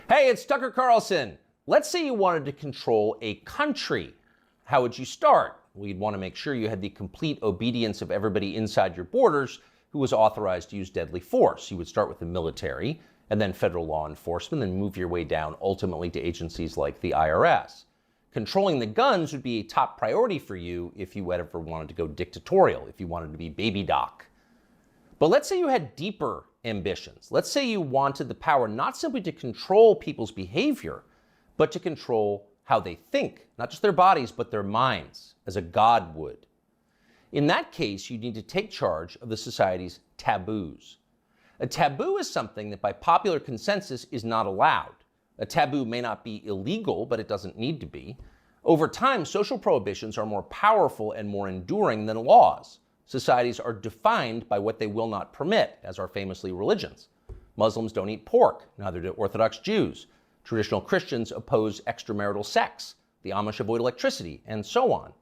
Hey, it's Tucker Carlson. Let's say you wanted to control a country. How would you start? Well, you'd want to make sure you had the complete obedience of everybody inside your borders who was authorized to use deadly force. You would start with the military and then federal law enforcement, then move your way down ultimately to agencies like the IRS. Controlling the guns would be a top priority for you if you ever wanted to go dictatorial, if you wanted to be baby doc. But let's say you had deeper ambitions. Let's say you wanted the power not simply to control people's behavior, but to control how they think, not just their bodies, but their minds, as a god would. In that case, you need to take charge of the society's taboos. A taboo is something that by popular consensus is not allowed. A taboo may not be illegal, but it doesn't need to be. Over time, social prohibitions are more powerful and more enduring than laws. Societies are defined by what they will not permit, as are famously religions. Muslims don't eat pork, neither do Orthodox Jews. Traditional Christians oppose extramarital sex. The Amish avoid electricity, and so on.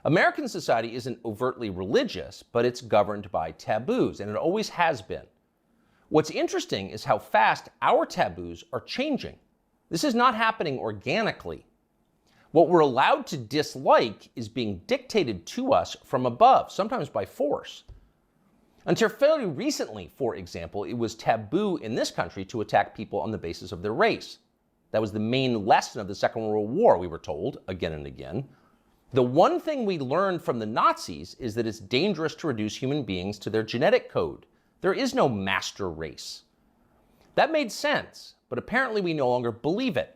American society isn't overtly religious, but it's governed by taboos, and it always has been. What's interesting is how fast our taboos are changing. This is not happening organically. What we're allowed to dislike is being dictated to us from above, sometimes by force. Until fairly recently, for example, it was taboo in this country to attack people on the basis of their race. That was the main lesson of the Second World War, we were told again and again. The one thing we learned from the Nazis is that it's dangerous to reduce human beings to their genetic code. There is no master race. That made sense, but apparently we no longer believe it.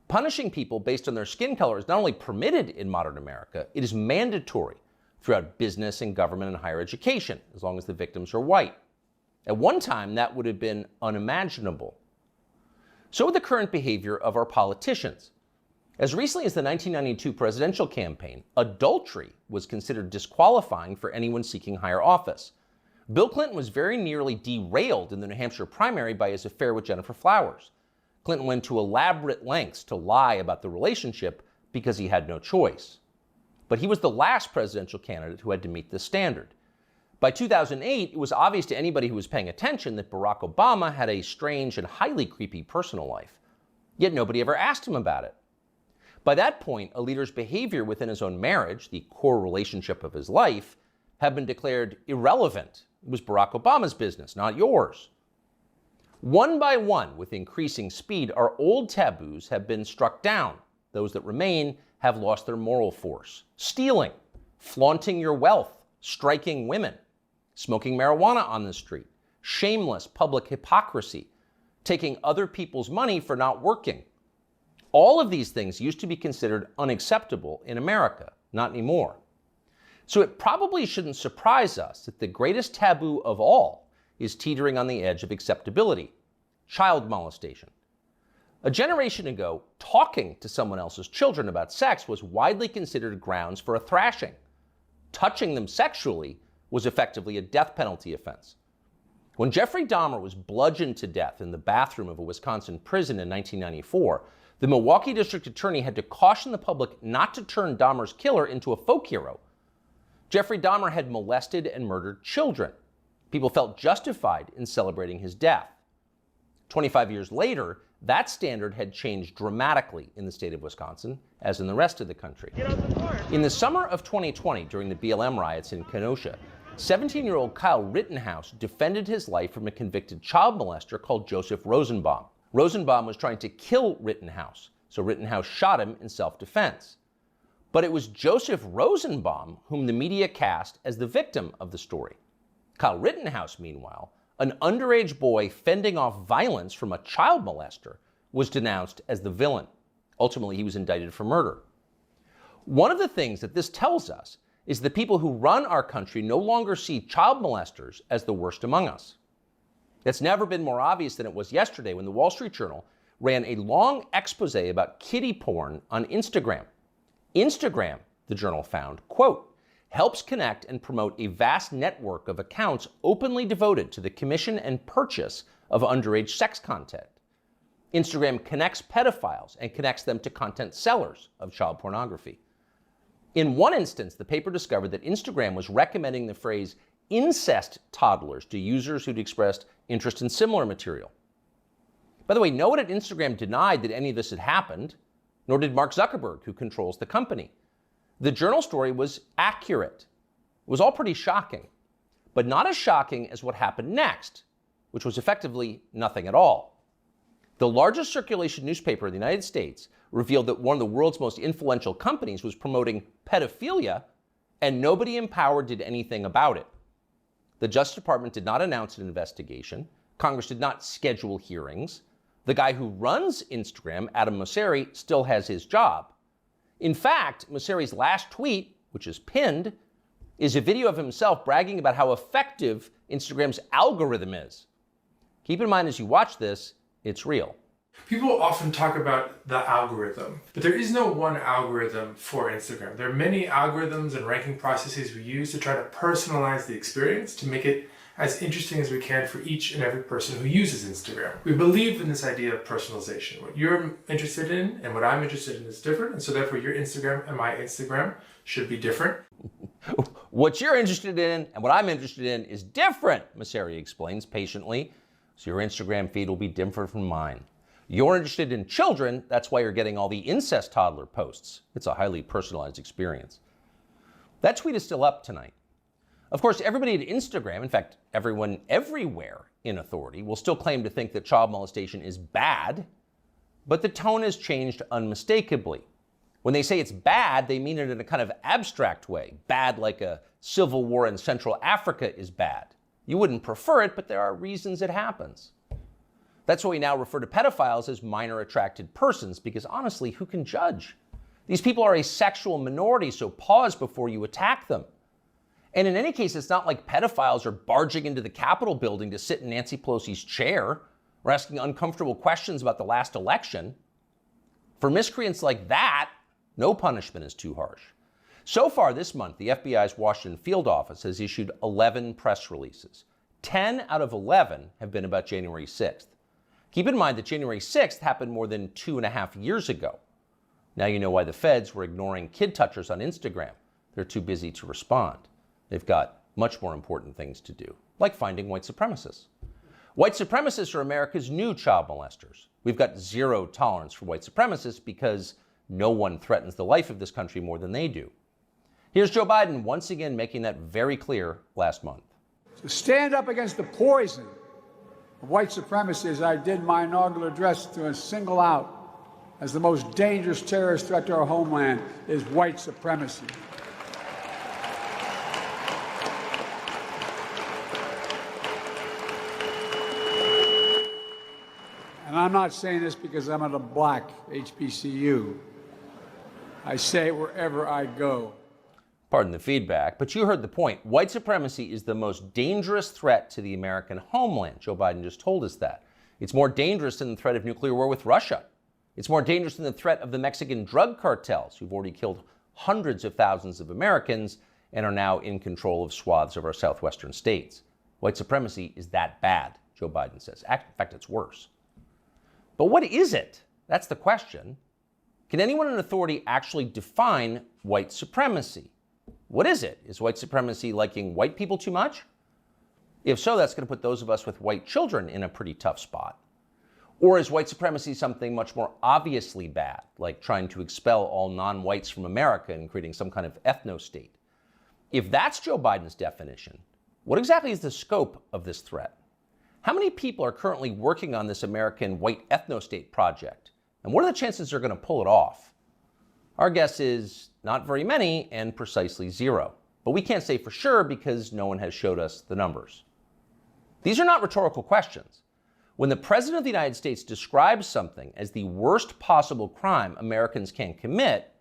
Punishing people based on their skin color is not only permitted in modern America, it is mandatory throughout business and government and higher education, as long as the victims are white. At one time, that would have been unimaginable. So with the current behavior of our politicians. As recently as the 1992 presidential campaign, adultery was considered disqualifying for anyone seeking higher office. Bill Clinton was very nearly derailed in the New Hampshire primary by his affair with Jennifer Flowers. Clinton went to elaborate lengths to lie about the relationship because he had no choice. But he was the last presidential candidate who had to meet this standard. By 2008, it was obvious to anybody who was paying attention that Barack Obama had a strange and highly creepy personal life. Yet nobody ever asked him about it. By that point, a leader's behavior within his own marriage, the core relationship of his life, had been declared irrelevant. It was Barack Obama's business, not yours. One by one, with increasing speed, our old taboos have been struck down. Those that remain have lost their moral force. Stealing, flaunting your wealth, striking women, smoking marijuana on the street, shameless public hypocrisy, taking other people's money for not working. All of these things used to be considered unacceptable in America, not anymore. So it probably shouldn't surprise us that the greatest taboo of all is teetering on the edge of acceptability: child molestation. A generation ago, talking to someone else's children about sex was widely considered grounds for a thrashing. Touching them sexually was effectively a death penalty offense. When Jeffrey Dahmer was bludgeoned to death in the bathroom of a Wisconsin prison in 1994, the Milwaukee district attorney had to caution the public not to turn Dahmer's killer into a folk hero. Jeffrey Dahmer had molested and murdered children. People felt justified in celebrating his death. 25 years later, that standard had changed dramatically in the state of Wisconsin, as in the rest of the country. In the summer of 2020, during the BLM riots in Kenosha, 17-year-old Kyle Rittenhouse defended his life from a convicted child molester called Joseph Rosenbaum. Rosenbaum was trying to kill Rittenhouse, so Rittenhouse shot him in self-defense. But it was Joseph Rosenbaum whom the media cast as the victim of the story. Kyle Rittenhouse, meanwhile, an underage boy fending off violence from a child molester, was denounced as the villain. Ultimately, he was indicted for murder. One of the things that this tells us is the people who run our country no longer see child molesters as the worst among us. It's never been more obvious than it was yesterday when the Wall Street Journal ran a long expose about kiddie porn on Instagram. Instagram, the journal found, quote, helps connect and promote a vast network of accounts openly devoted to the commission and purchase of underage sex content. Instagram connects pedophiles and connects them to content sellers of child pornography. In one instance, the paper discovered that Instagram was recommending the phrase incest toddlers to users who'd expressed interest in similar material. By the way, no one at Instagram denied that any of this had happened, nor did Mark Zuckerberg, who controls the company. The Journal story was accurate. It was all pretty shocking, but not as shocking as what happened next, which was effectively nothing at all. The largest circulation newspaper in the United States revealed that one of the world's most influential companies was promoting pedophilia, and nobody in power did anything about it. The Justice Department did not announce an investigation. Congress did not schedule hearings. The guy who runs Instagram, Adam Mosseri, still has his job. In fact, Mosseri's last tweet, which is pinned, is a video of himself bragging about how effective Instagram's algorithm is. Keep in mind as you watch this, it's real. People often talk about the algorithm, but there is no one algorithm for Instagram. There are many algorithms and ranking processes we use to try to personalize the experience to make it as interesting as we can for each and every person who uses Instagram. We believe in this idea of personalization. What you're interested in and what I'm interested in is different, and so therefore your Instagram and my Instagram should be different. What you're interested in and what I'm interested in is different, Mosseri explains patiently, so your Instagram feed will be different from mine. You're interested in children, that's why you're getting all the incest toddler posts. It's a highly personalized experience. That tweet is still up tonight. Of course, everybody at Instagram, in fact, everyone everywhere in authority, will still claim to think that child molestation is bad, but the tone has changed unmistakably. When they say it's bad, they mean it in a kind of abstract way. Bad like a civil war in Central Africa is bad. You wouldn't prefer it, but there are reasons it happens. That's why we now refer to pedophiles as minor attracted persons, because honestly, who can judge? These people are a sexual minority, so pause before you attack them. And in any case, it's not like pedophiles are barging into the Capitol building to sit in Nancy Pelosi's chair or asking uncomfortable questions about the last election. For miscreants like that, no punishment is too harsh. So far this month, the FBI's Washington field office has issued 11 press releases. 10 out of 11 have been about January 6th. Keep in mind that January 6th happened more than 2.5 years ago. Now you know why the feds were ignoring kid touchers on Instagram. They're too busy to respond. They've got much more important things to do, like finding white supremacists. White supremacists are America's new child molesters. We've got zero tolerance for white supremacists because no one threatens the life of this country more than they do. Here's Joe Biden once again making that very clear last month. To stand up against the poison of white supremacy, as I did my inaugural address, to single out as the most dangerous terrorist threat to our homeland is white supremacy. And I'm not saying this because I'm at a black HBCU. I say it wherever I go. Pardon the feedback, but you heard the point. White supremacy is the most dangerous threat to the American homeland. Joe Biden just told us that. It's more dangerous than the threat of nuclear war with Russia. It's more dangerous than the threat of the Mexican drug cartels, who've already killed hundreds of thousands of Americans and are now in control of swaths of our southwestern states. White supremacy is that bad, Joe Biden says. In fact, it's worse. But what is it? That's the question. Can anyone in authority actually define white supremacy? What is it? Is white supremacy liking white people too much? If so, that's going to put those of us with white children in a pretty tough spot. Or is white supremacy something much more obviously bad, like trying to expel all non-whites from America and creating some kind of ethno-state? If that's Joe Biden's definition, what exactly is the scope of this threat? How many people are currently working on this American white ethno-state project? And what are the chances they're going to pull it off? Our guess is not very many and precisely zero. But we can't say for sure because no one has showed us the numbers. These are not rhetorical questions. When the President of the United States describes something as the worst possible crime Americans can commit,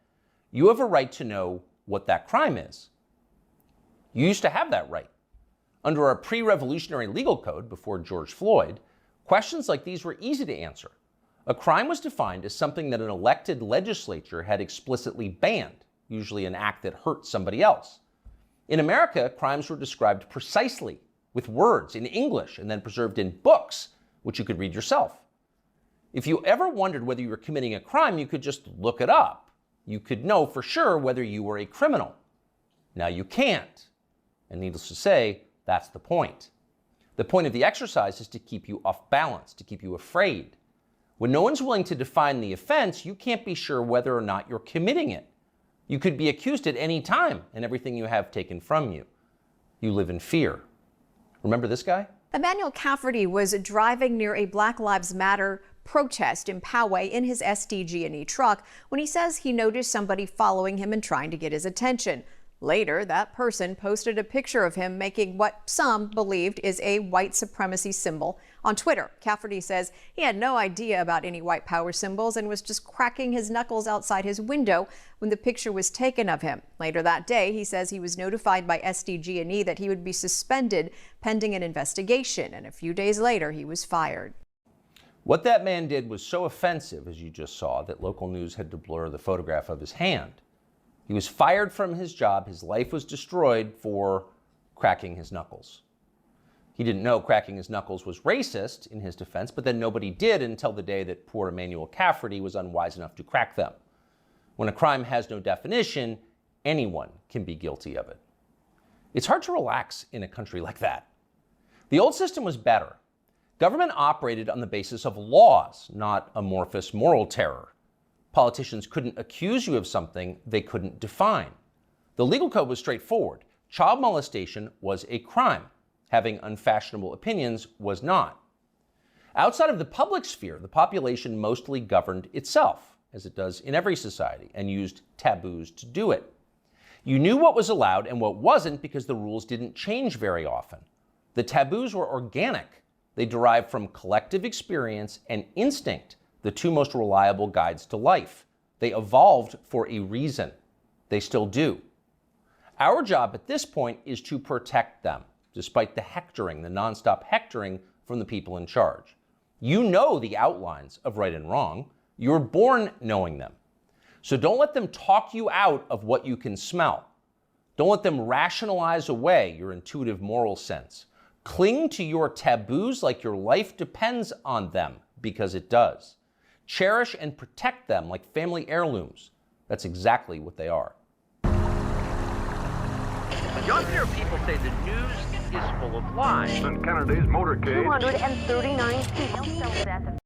you have a right to know what that crime is. You used to have that right. Under our pre-revolutionary legal code before George Floyd, questions like these were easy to answer. A crime was defined as something that an elected legislature had explicitly banned, usually an act that hurt somebody else. In America, crimes were described precisely, with words in English and then preserved in books, which you could read yourself. If you ever wondered whether you were committing a crime, you could just look it up. You could know for sure whether you were a criminal. Now you can't. And needless to say, that's the point. The point of the exercise is to keep you off balance, to keep you afraid. When no one's willing to define the offense, you can't be sure whether or not you're committing it. You could be accused at any time and everything you have taken from you. You live in fear. Remember this guy? Emmanuel Cafferty was driving near a Black Lives Matter protest in Poway in his SDG&E truck when he says he noticed somebody following him and trying to get his attention. Later, that person posted a picture of him making what some believed is a white supremacy symbol on Twitter. Cafferty says he had no idea about any white power symbols and was just cracking his knuckles outside his window when the picture was taken of him. Later that day, he says he was notified by SDG&E that he would be suspended pending an investigation, and a few days later, he was fired. What that man did was so offensive, as you just saw, that local news had to blur the photograph of his hand. He was fired from his job. His life was destroyed for cracking his knuckles. He didn't know cracking his knuckles was racist, in his defense, but then nobody did until the day that poor Emmanuel Cafferty was unwise enough to crack them. When a crime has no definition, anyone can be guilty of it. It's hard to relax in a country like that. The old system was better. Government operated on the basis of laws, not amorphous moral terror. Politicians couldn't accuse you of something they couldn't define. The legal code was straightforward. Child molestation was a crime. Having unfashionable opinions was not. Outside of the public sphere, the population mostly governed itself, as it does in every society, and used taboos to do it. You knew what was allowed and what wasn't because the rules didn't change very often. The taboos were organic. They derived from collective experience and instinct, the two most reliable guides to life. They evolved for a reason. They still do. Our job at this point is to protect them, despite the hectoring, the nonstop hectoring from the people in charge. You know the outlines of right and wrong. You're born knowing them. So don't let them talk you out of what you can smell. Don't let them rationalize away your intuitive moral sense. Cling to your taboos like your life depends on them, because it does. Cherish and protect them like family heirlooms. That's exactly what they are. Younger people say the news is full of lies. In Kennedy's motorcade. 239 people.